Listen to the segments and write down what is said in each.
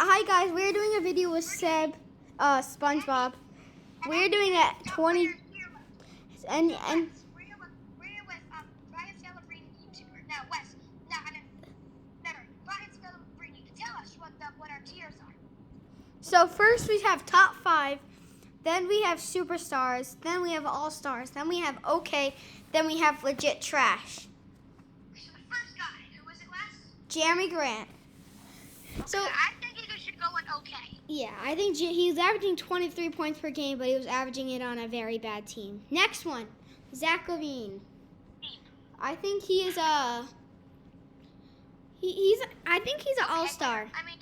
Hi guys, we're doing a video with Seb, SpongeBob. We're doing it at 20, and Brian Celebrating YouTuber. Now, Wes. Now, Brian Celebrating. Tell us what our tiers are. so first we have top 5, then we have superstars, then we have all stars, then we have okay, then we have legit trash. So the first guy, who was it last? Jeremy Grant. So I think he should go in okay. yeah, I think he's averaging 23 points per game, but he was averaging it on a very bad team. Next one, Zach LaVine. I think he is I think he's an all-star. I mean,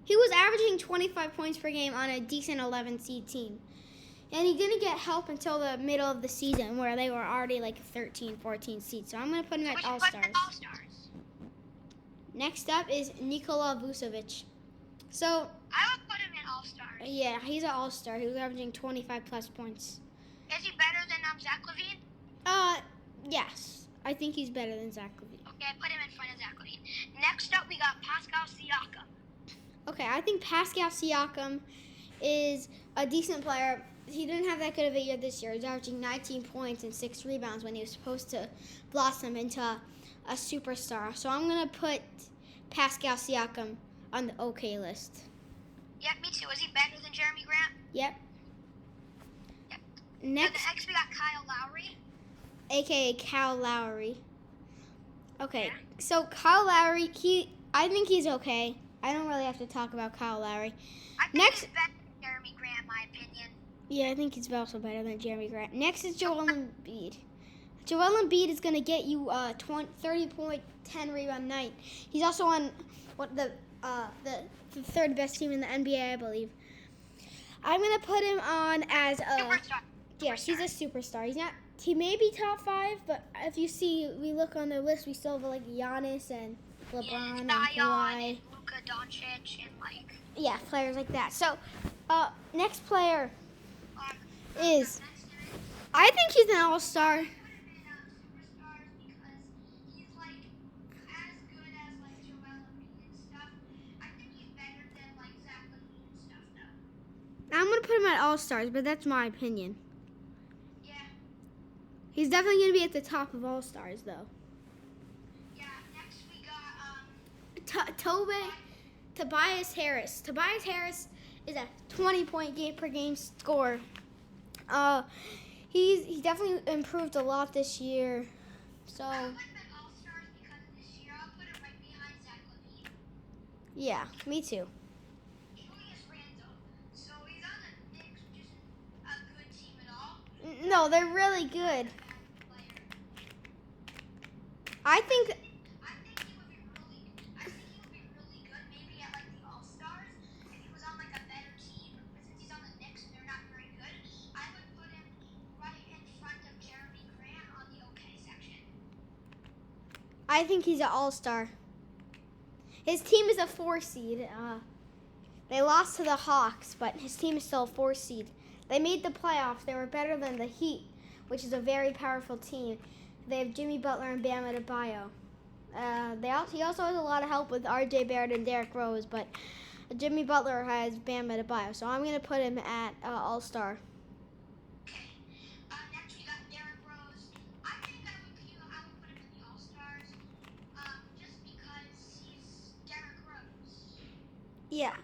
He was averaging 25 points per game on a decent 11 seed team. And he didn't get help until the middle of the season where they were already like 13, 14 seeds. So I'm going to put him at all-stars. Next up is Nikola Vucevic. So I would put him in all-stars. yeah, he's an all-star. He was averaging 25 plus points. Is he better than Zach LaVine? Yes. I think he's better than Zach LaVine. Okay, I put him in front of Zach LaVine. Next up, we got Pascal Siakam. Okay, I think Pascal Siakam is a decent player. He didn't have that good of a year this year. He was averaging 19 points and 6 rebounds when he was supposed to blossom into a superstar. So I'm going to put Pascal Siakam on the okay list. Yep, me too. Is he better than Jeremy Grant? Yep. Yep. Next, Next we got Kyle Lowry. a.k.a. Kyle Lowry. Okay, Yeah. so Kyle Lowry, I think he's okay. I don't really have to talk about Kyle Lowry. I think Next- he's better than Jeremy Grant, in my opinion. Yeah, I think he's also better than Jeremy Grant. Next is Joel Embiid. Joel Embiid is going to get you 30.10 rebound night. He's also on the third best team in the NBA, I believe. I'm going to put him on as a Superstar. yes, he's a superstar. He may be top 5, but if you see, we look on the list, we still have like Giannis and LeBron and Zion Kawhi. and Luka Doncic and like. Yeah, players like that. So, next player is, I think he's an all-star. Superstars because he's like as good as like Joel Embiid and stuff. I think he's better than like Zach LaVine and stuff though. I'm going to put him at all-stars, but that's my opinion. Yeah. He's definitely going to be at the top of all-stars, though. Yeah. Next we got Tobias Harris. Tobias Harris is a 20-point per game scorer. He definitely improved a lot this year. So I put him at all-stars because this year I'll put him right behind Zach LaVine. yeah, me too. Julius Randle. So he's on the Knicks, which isn't a good team at all. No, they're really good. I think I think he would be really good maybe at like the All-Stars if he was on like a better team. But since he's on the Knicks and they're not very good, I would put him right in front of Jeremy Grant on the okay section. I think he's an all-star. His team is a 4 seed. They lost to the Hawks, but his team is still a 4 seed. They made the playoffs. They were better than the Heat, which is a very powerful team. They have Jimmy Butler and Bam Adebayo. He also has a lot of help with R.J. Barrett and Derrick Rose, but Jimmy Butler has Bam Adebayo, so I'm going to put him at all-star. Okay. Next we got Derrick Rose. I think I would put him in the All-Stars just because he's Derrick Rose. Yeah.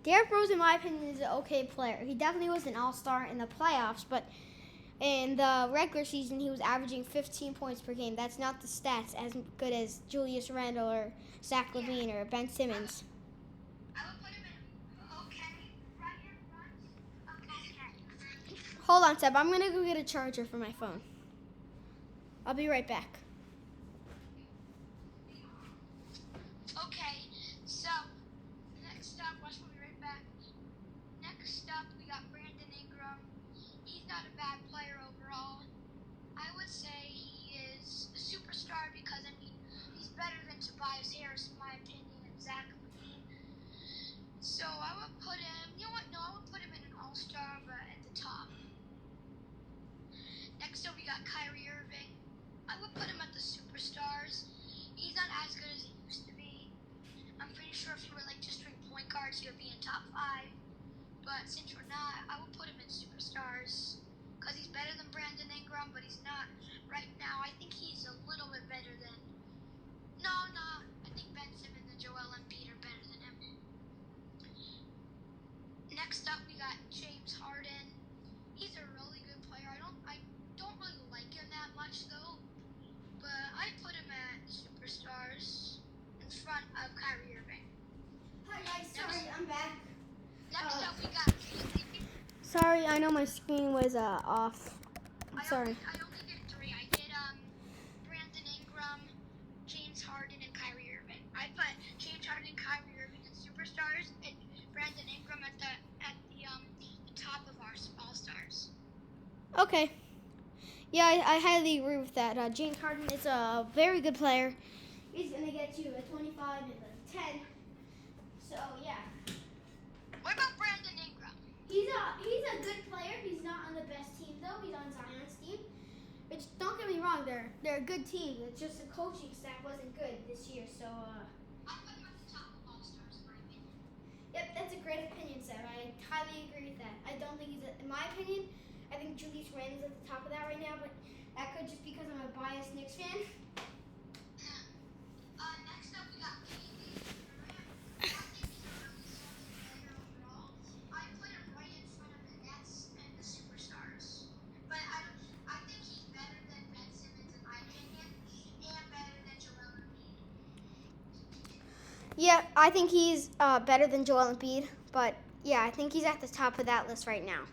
Derrick Rose, in my opinion, is an okay player. He definitely was an all-star in the playoffs, but in the regular season, he was averaging 15 points per game. That's not the stats as good as Julius Randle or Zach LaVine or Ben Simmons. I would put him in okay, right in front of okay. Hold on, Seb. I'm going to go get a charger for my phone. I'll be right back. Okay, so next up, watch, we'll be right back. Next up, we got Brandon Ingram. He's not a bad player overall. I would say he is a superstar because, I mean, he's better than Tobias Harris, in my opinion, and Zach LaVine. So I would put him, you know what, no, I would put him in an all-star, but at the top. Next up, we got Kyrie Irving. I would put him at the superstars. He's not as good as he used to be. I'm pretty sure if he were like just doing point point guards, he'll be in top 5. But since we're not, I will put him in superstars because he's better than Brandon Ingram, but he's not right now. I think he's a little bit better than. No, no. I think Ben Simmons and Joel Embiid are better than him. Next up, we got James Harden. He's a really good player. I don't really like him that much though, but I put him at superstars in front of Kyrie Irving. Hi guys, sorry, I'm back. Next up, we got. Sorry, I know my screen was off. I'm sorry. I only did 3. I did Brandon Ingram, James Harden, and Kyrie Irving. I put James Harden and Kyrie Irving as superstars, and Brandon Ingram at the top of our all-stars. Okay. Yeah, I highly agree with that. James Harden is a very good player. He's gonna get you a 25 and a 10. So yeah. What about Brandon Ingram? He's a good player. He's not on the best team though. He's on Zion's team. Which, don't get me wrong, they're a good team. It's just the coaching staff wasn't good this year. So I put him at the top of all-stars in my opinion. Yep, that's a great opinion, Seb. I highly agree with that. I don't think in my opinion, I think Julius Randle's at the top of that right now, but that could just because I'm a biased Knicks fan. Next up, we got KD. I think he's a really solid player overall. I put him right in front of the Nets and the superstars. But I think he's better than Ben Simmons in my opinion, and better than Joel Embiid. Yeah, I think he's better than Joel Embiid, but yeah, I think he's at the top of that list right now.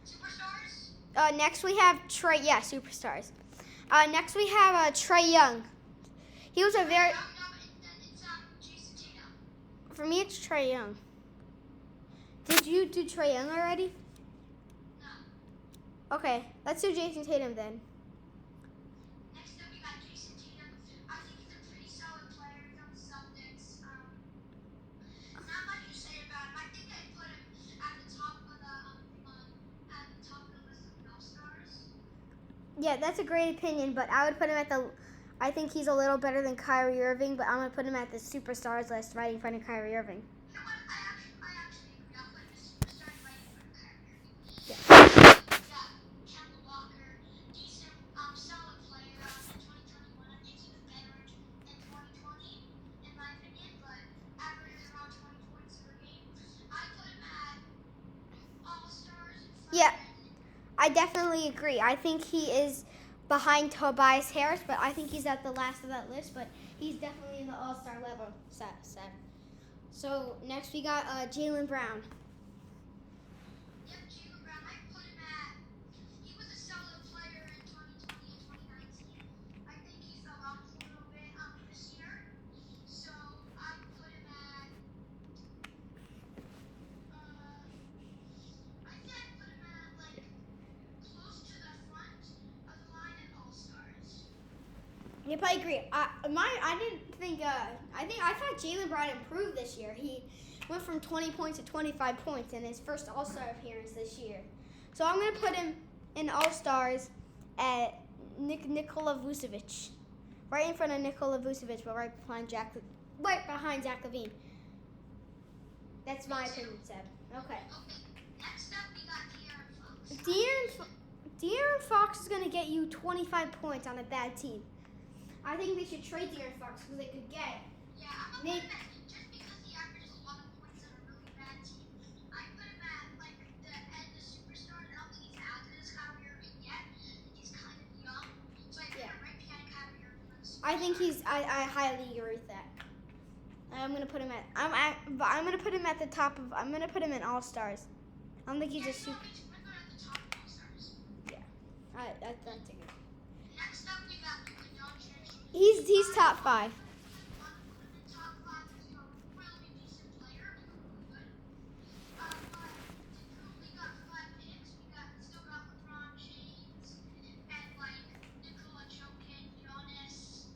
Superstars? Next we have Trey. Yeah, superstars. Next we have Trey Young. He was a very. No, it's Jason Tatum. For me, it's Trey Young. Did you do Trey Young already? No. Okay, let's do Jason Tatum then. Next up, we got Jason Tatum. I think he's a pretty solid player from the Celtics. Not much to say about him. I think I put him at the top of the list of all-stars. Yeah, that's a great opinion, but I would put him at the. I think he's a little better than Kyrie Irving, but I'm gonna put him at the superstars list, right in front of Kyrie Irving. You know what? I actually agree. I'll put him as superstar right in front of Kyrie Irving. Yeah. We got Kemba Walker, decent, solid player in 2021. I think he was better in 2020, in my opinion, but averages around 20 points per game. I put him at all-stars in front Yeah. of I definitely agree. I think he is behind Tobias Harris, but I think he's at the last of that list, but he's definitely in the all-star level. Sad. So next we got Jaylen Brown. Yep, Jaylen Brown. I put him at. He was a solid player in 2020 and 2019. I think he fell off a little bit this year, so I put him at. I think I put him at like close to the front of the line at All Stars. Yep, I agree. I didn't think. I thought Jaylen Brown improved this year. He went from 20 points to 25 points in his first All-Star appearance this year. So I'm gonna put him in All-Stars at Nikola Vucevic, right in front of Nikola Vucevic, but right behind Zach Levine. That's my opinion, Seb. Okay. Next up, we got De'Aaron Fox. De'Aaron Fox is gonna get you 25 points on a bad team. I think they should trade De'Aaron Fox because they could get. Yeah, I'm gonna put him at, just because he averages a lot of points on a really bad team, I put him at like the end of superstars. I don't think he's as good as Kyrie Irving yet. He's kind of young, so I put him right behind Kyrie Irving. I think he's. I highly agree with that. I'm gonna put him at. I'm gonna put him at the top of. I'm gonna put him in All Stars. I don't think he's a super. We're going at the top of All-Stars. That's a good. Next up, we got Luka Doncic. He's top 5. Top 5 is a really decent player. Good. But we got 5 picks. Still got LeBron James and like Nikola Jokic, Giannis,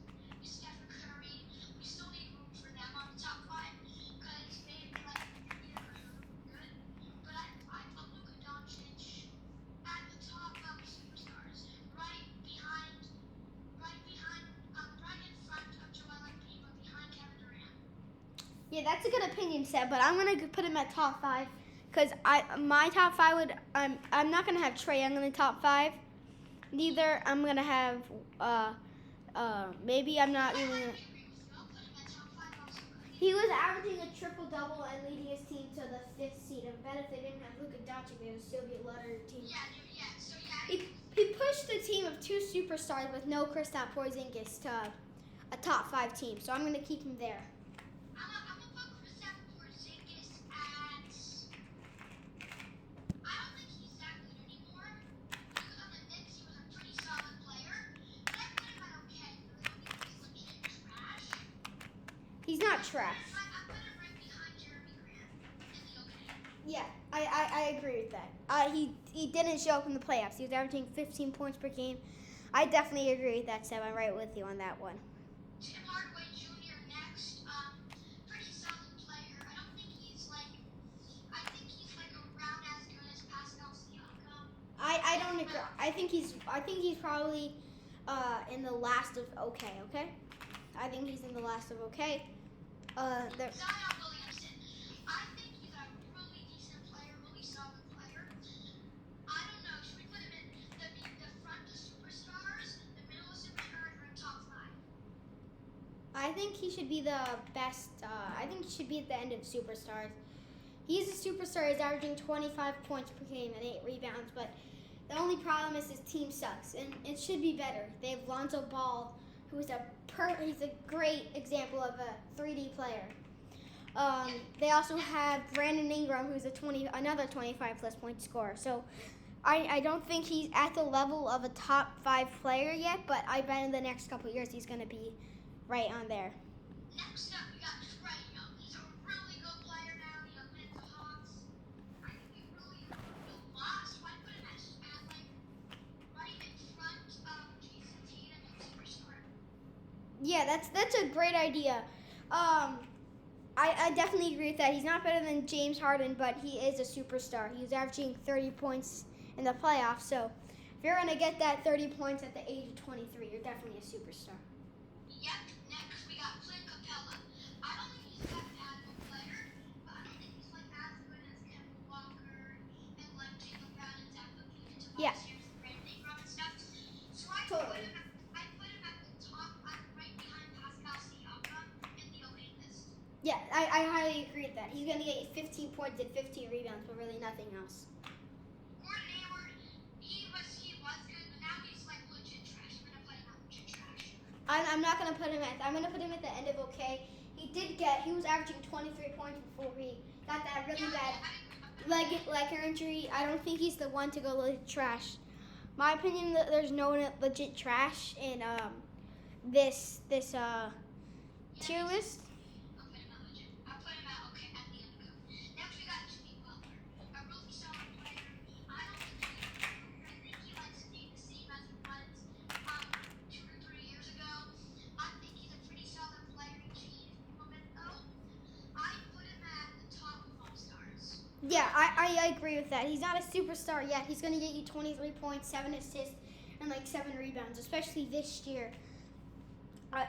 Stephen Curry. We still need room for them on the top 5 because maybe like good. But I put Luka Doncic at the top of superstars, right in front of Joel Yeah, that's a good opinion, Seb. But I'm gonna put him at top 5 because my top 5 would I'm not gonna have Trey Young in the top 5. Neither I'm gonna have maybe I'm not even. He was averaging a triple double and leading his team to the 5th seed. I bet if they didn't have Luka Doncic, they would still be a letter team. He pushed the team of 2 superstars with no Kristaps Porzingis to a top 5 team. So I'm gonna keep him there. I'm gonna put Kristaps Porzingis at. I don't think he's that good anymore. He was on the Knicks. He was a pretty solid player. But I put him at okay. I don't think he's legit trash. He's not trash. I put him right behind Jeremy Grant in the okay. Yeah, I agree with that. He didn't show up in the playoffs. He was averaging 15 points per game. I definitely agree with that, Seb. I'm right with you on that one. Tim Hardaway Jr. next. Pretty solid player. I don't think he's like. I think he's like around as good as Pascal Siakam. I don't agree. I think he's probably in the last of okay. Okay, I think he's in the last of okay. Zion Williamson. I think he's a really decent player, really solid player. I don't know. Should we put him in the front of superstars, the middle of superstars, or top 5? I think he should be the best. I think he should be at the end of superstars. He's a superstar. He's averaging 25 points per game and 8 rebounds. But the only problem is his team sucks, and it should be better. They have Lonzo Ball, who's he's a great example of a 3D player. They also have Brandon Ingram, who's another 25 plus point scorer. So I don't think he's at the level of a top 5 player yet, but I bet in the next couple of years he's going to be right on there. Next up, we got Trey Young. He's a really good player now. He went to Hawks. I think he really lost. So I put him at like right in front of Jason Tatum and Superstar. Yeah, that's a great idea. I definitely agree with that. He's not better than James Harden, but he is a superstar. He was averaging 30 points in the playoffs. So if you're going to get that 30 points at the age of 23, you're definitely a superstar. Yep. Next, we got Clint Capella. I don't think he's that bad of a player, but I don't think he's like as good as Kevin Walker and like Jacob Brown and Zach LaVine and Yeah. Tobias Harris and Brandon Ingram and stuff. So I Totally. put him at the top, right behind Pascal Siakam in the okay list. Yeah, I highly agree with that. He's going to get 15 points and 15 rebounds, but really nothing else. Gordon Hayward, he was good, but now he's like legit trash. I'm gonna put him at legit trash. I'm not going to put him at. I'm going to put him at the end of okay. He was averaging 23 points before he got that really bad leg injury. I don't think he's the one to go legit trash. My opinion, there's no legit trash in this tier list. I'll put him at legit. I'll put him at okay at the end of it. Next, we got Jimmy Butler, a really solid player. I think he likes to stay the same as he was 2 or 3 years ago. I think he's a pretty solid player. He changed a little bit though. I put him at the top of all stars. Yeah, I agree with that. He's not a superstar yet. He's going to get you 23 points, 7 assists, and like 7 rebounds, especially this year.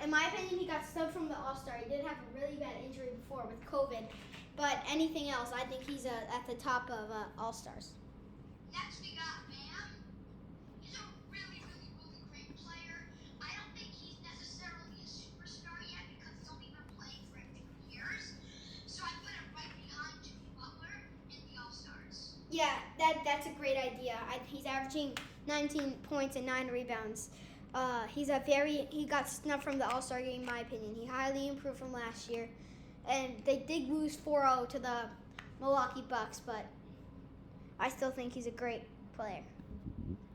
In my opinion, he got subbed from the All-Star. He did have a really bad injury before with COVID, but anything else, I think he's at the top of All-Stars. Next, we got Bam. He's a really, really, really great player. I don't think he's necessarily a superstar yet because he's only been playing for a few years. So I put him right behind Jimmy Butler in the All-Stars. Yeah, that's a great idea. He's averaging 19 points and 9 rebounds. He got snubbed from the All-Star game, in my opinion. He highly improved from last year. And they did lose 4-0 to the Milwaukee Bucks, but I still think he's a great player.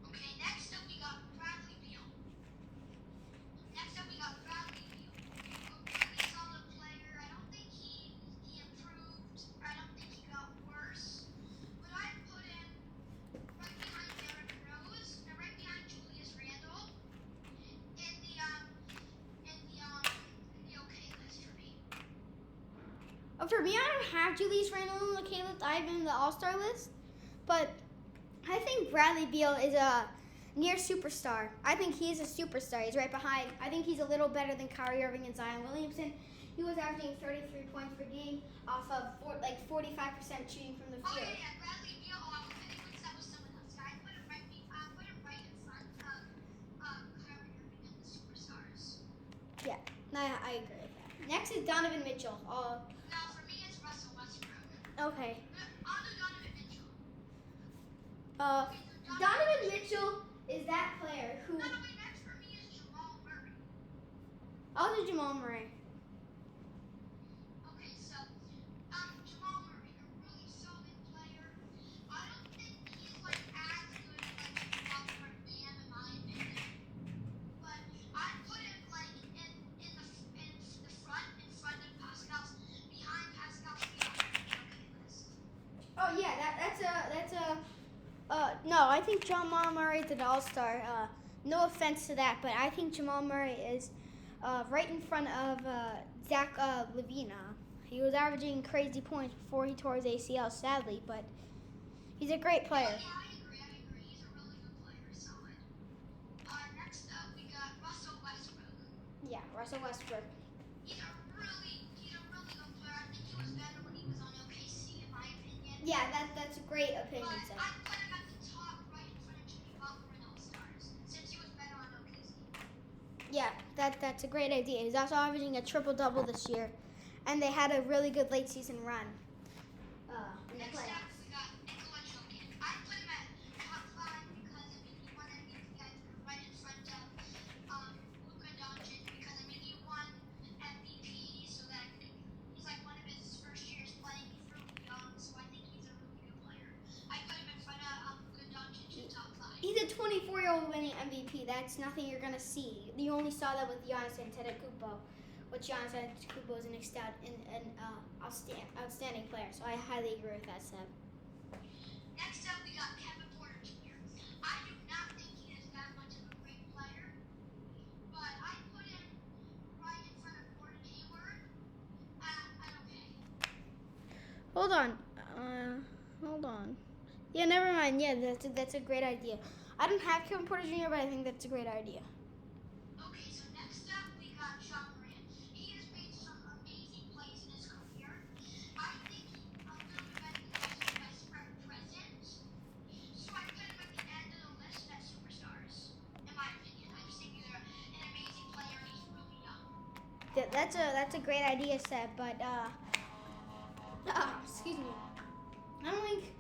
Okay, next up we got Bradley Beal. A really solid player. I don't think he improved. I don't think he got worse. But I put him right behind Derrick Rose and right behind Julius Randle in the okay list for me. For me, I don't have Julius Randle on the okay list. I have him in the All-Star list. But I think Bradley Beal is a near superstar. I think he is a superstar. He's right behind. I think he's a little better than Kyrie Irving and Zion Williamson. He was averaging 33 points per game off of 45% shooting from the Oh field. yeah, Bradley Beal. I think that was someone else. I put him right. I put him right in front of Kyrie Irving and the superstars. Yeah, I agree with that. Next is Donovan Mitchell. No, for me it's Russell Westbrook. Okay. I'll do Donovan Mitchell. Donovan Mitchell is that player who. No, wait. Next for me is Jamal Murray. I'll do Jamal Murray. Okay, so Jamal Murray, a really solid player. I don't think he's like as good as like Robert Bam in my opinion, but I put him like in the front in front of Pascal's behind Pascal's list. Oh yeah, that's a. No, I think Jamal Murray is an all-star. No offense to that, but I think Jamal Murray is right in front of Zach LaVine. He was averaging crazy points before he tore his ACL, sadly, but he's a great player. Yeah, I agree. He's a really good player, solid. Next up, we got Russell Westbrook. Yeah, Russell Westbrook. He's a really good player. I think he was better when he was on OKC, in my opinion. Yeah, that's a great opinion, But Seth. I put him at the top, right in front of Jimmy Butler and All-Stars, since he was better on OKC. Yeah, that's a great idea. He's also averaging a triple-double this year, and they had a really good late-season run in the Next up, playoffs. we got Nikola Jokic. I put him at top 5 because he won MVP. I put him right in front of Luka Doncic because he won MVP, so that he's like one of his first years playing. He's really young, so I think he's a really good player. I put him in front of Luka Doncic in top 5. He's a 24-year-old winning MVP. That's nothing you're gonna see. You only saw that with Giannis Antetokounmpo, which Giannis Antetokounmpo is an outstanding player. So I highly agree with that, Seb. Next up, we got Kevin Porter Jr. I do not think he is that much of a great player, but I put him right in front of Gordon Hayward. Okay. Hold on. Yeah, never mind. Yeah, that's a great idea. I don't have Kevin Porter Jr., but I think that's a great idea. Okay, so next up we got John Morant. He has made some amazing plays in his career. I think a little bit better than Russell Westbrook present. So I put him at the end of the list as superstars, in my opinion. I just think he's an amazing player and he's really young. That's a great idea, Seb. But excuse me. I don't think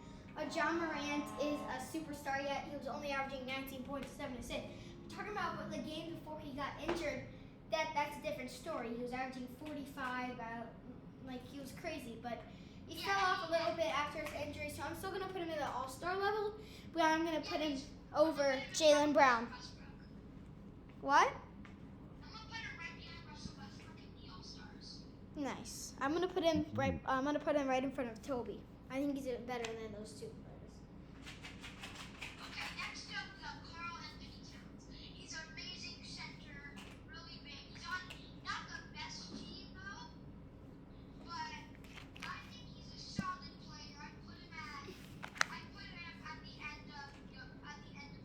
John Morant is a superstar yet. He was only averaging 19 points, 7 assists. Talking about the game before he got injured, that's a different story. He was averaging 45, he was crazy, but he fell off a little bit after his injury. So I'm still gonna put him in the All-Star level, but I'm gonna put him over Jaylen Brown. What? I'm gonna put him right behind Russell Westbrook in the All-Stars. Nice. I'm gonna put him right in front of Toby. I think he's better than those two players. Okay, next up we got Karl Anthony Towns. He's an amazing center, really big. He's on not the best team though, but I think he's a solid player. I put him at the end of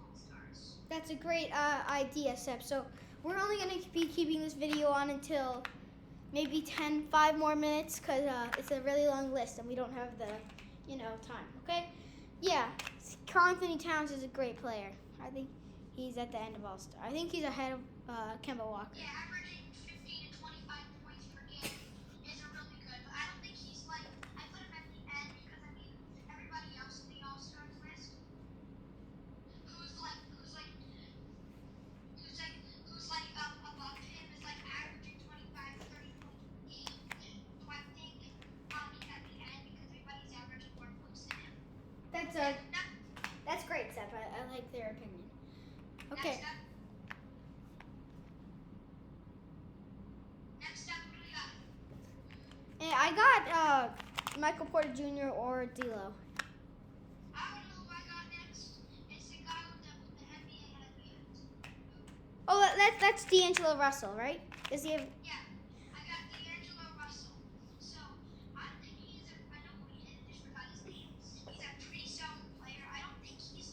All-Stars. That's a great idea, Seb. So we're only gonna be keeping this video on until maybe 5 more minutes, because it's a really long list and we don't have the time. Okay, yeah, Karl Anthony Towns is a great player. I think he's at the end of All-Star. I think he's ahead of Kemba Walker. Yeah, averaging 15 to 25 points per game is really good, but I don't think he's I put him at the end because everybody else in the All-Stars list who's above him is averaging 25 to 30 points per game. So I think he's at the end because everybody's averaging more points than him. That's great, Seb. I like their opinion. Okay. Next up, what do we got? And I got Michael Porter Jr. or D'Lo. I don't know who I got next. It's the guy with the NBA headband. Oh, that's D'Angelo Russell, right? Does he have? Yeah, I got D'Angelo Russell. So I think I know who he is. I just forgot his name. He's a pretty solid player. I don't think he's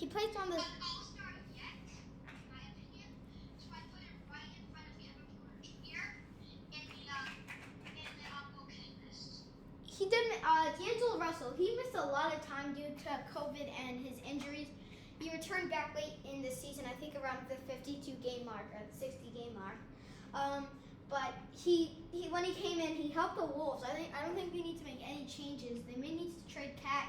He plays on the. an all-star yet, in my opinion. So I put him right in front of Kevin Porter Jr. in the he didn't. D'Angelo Russell, he missed a lot of time due to COVID and his injuries. He returned back late in the season, I think around the 52 game mark or the 60 game mark. But he when he came in, he helped the Wolves. I don't think they need to make any changes. They may need to trade Cat,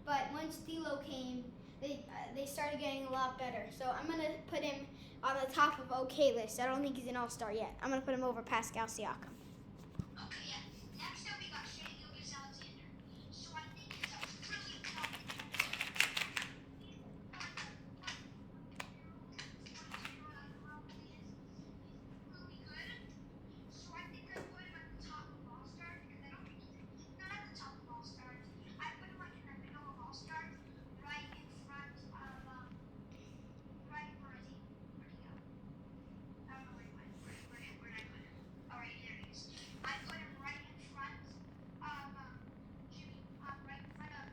but once D'Lo came, they started getting a lot better. So I'm gonna put him on the top of OK list. I don't think he's an All-Star yet. I'm gonna put him over Pascal Siakam. Okay, yeah. Next up, we got Shea Gilgeous-Alexander. So I think he's a really really good. So I think I put him at the top of All-Stars because I don't think he's not at the top of All-Stars. I put him like in the middle of All-Stars, right in front of right where is he? Where'd he go? I don't know where he went. Where did I put him? Oh, right there he is. I put him right in front of Jimmy, right in front of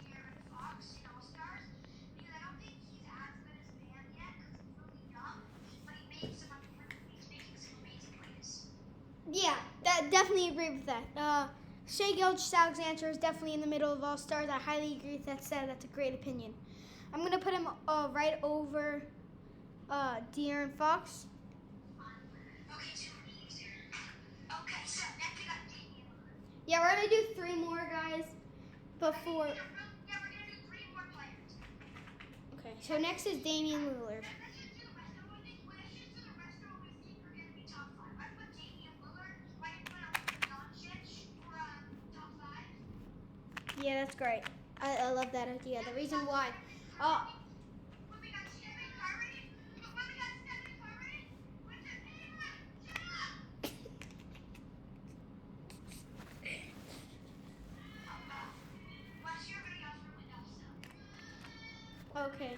De'Aaron Fox in All Stars because I don't think he's as good as Bam yet because he's really young, but he's making some amazing plays. Yeah, definitely agree with that. Shea Gilgeous-Alexander is definitely in the middle of All-Stars. I highly agree with that. That's a great opinion. I'm going to put him right over De'Aaron Fox. Okay, two more names here. Okay, so next we got Damian Lillard. Yeah, we're going to do 3 more guys before. Yeah, we're gonna do 3 more players. Okay, so next is Damian Lillard. Let's just do the rest. Let's just do the rest of what we think are gonna be top 5. I put Damian Lillard right in front of Doncic for top 5. Yeah, that's great. I love that idea. The reason why. When we got Stephen Curry, what's his name? Shut up! What's everybody else really knows though? Okay.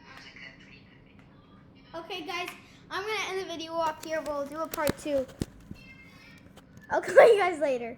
That's a good, pretty good video. Okay, guys, I'm going to end the video off here. We'll do a part 2. I'll call you guys later.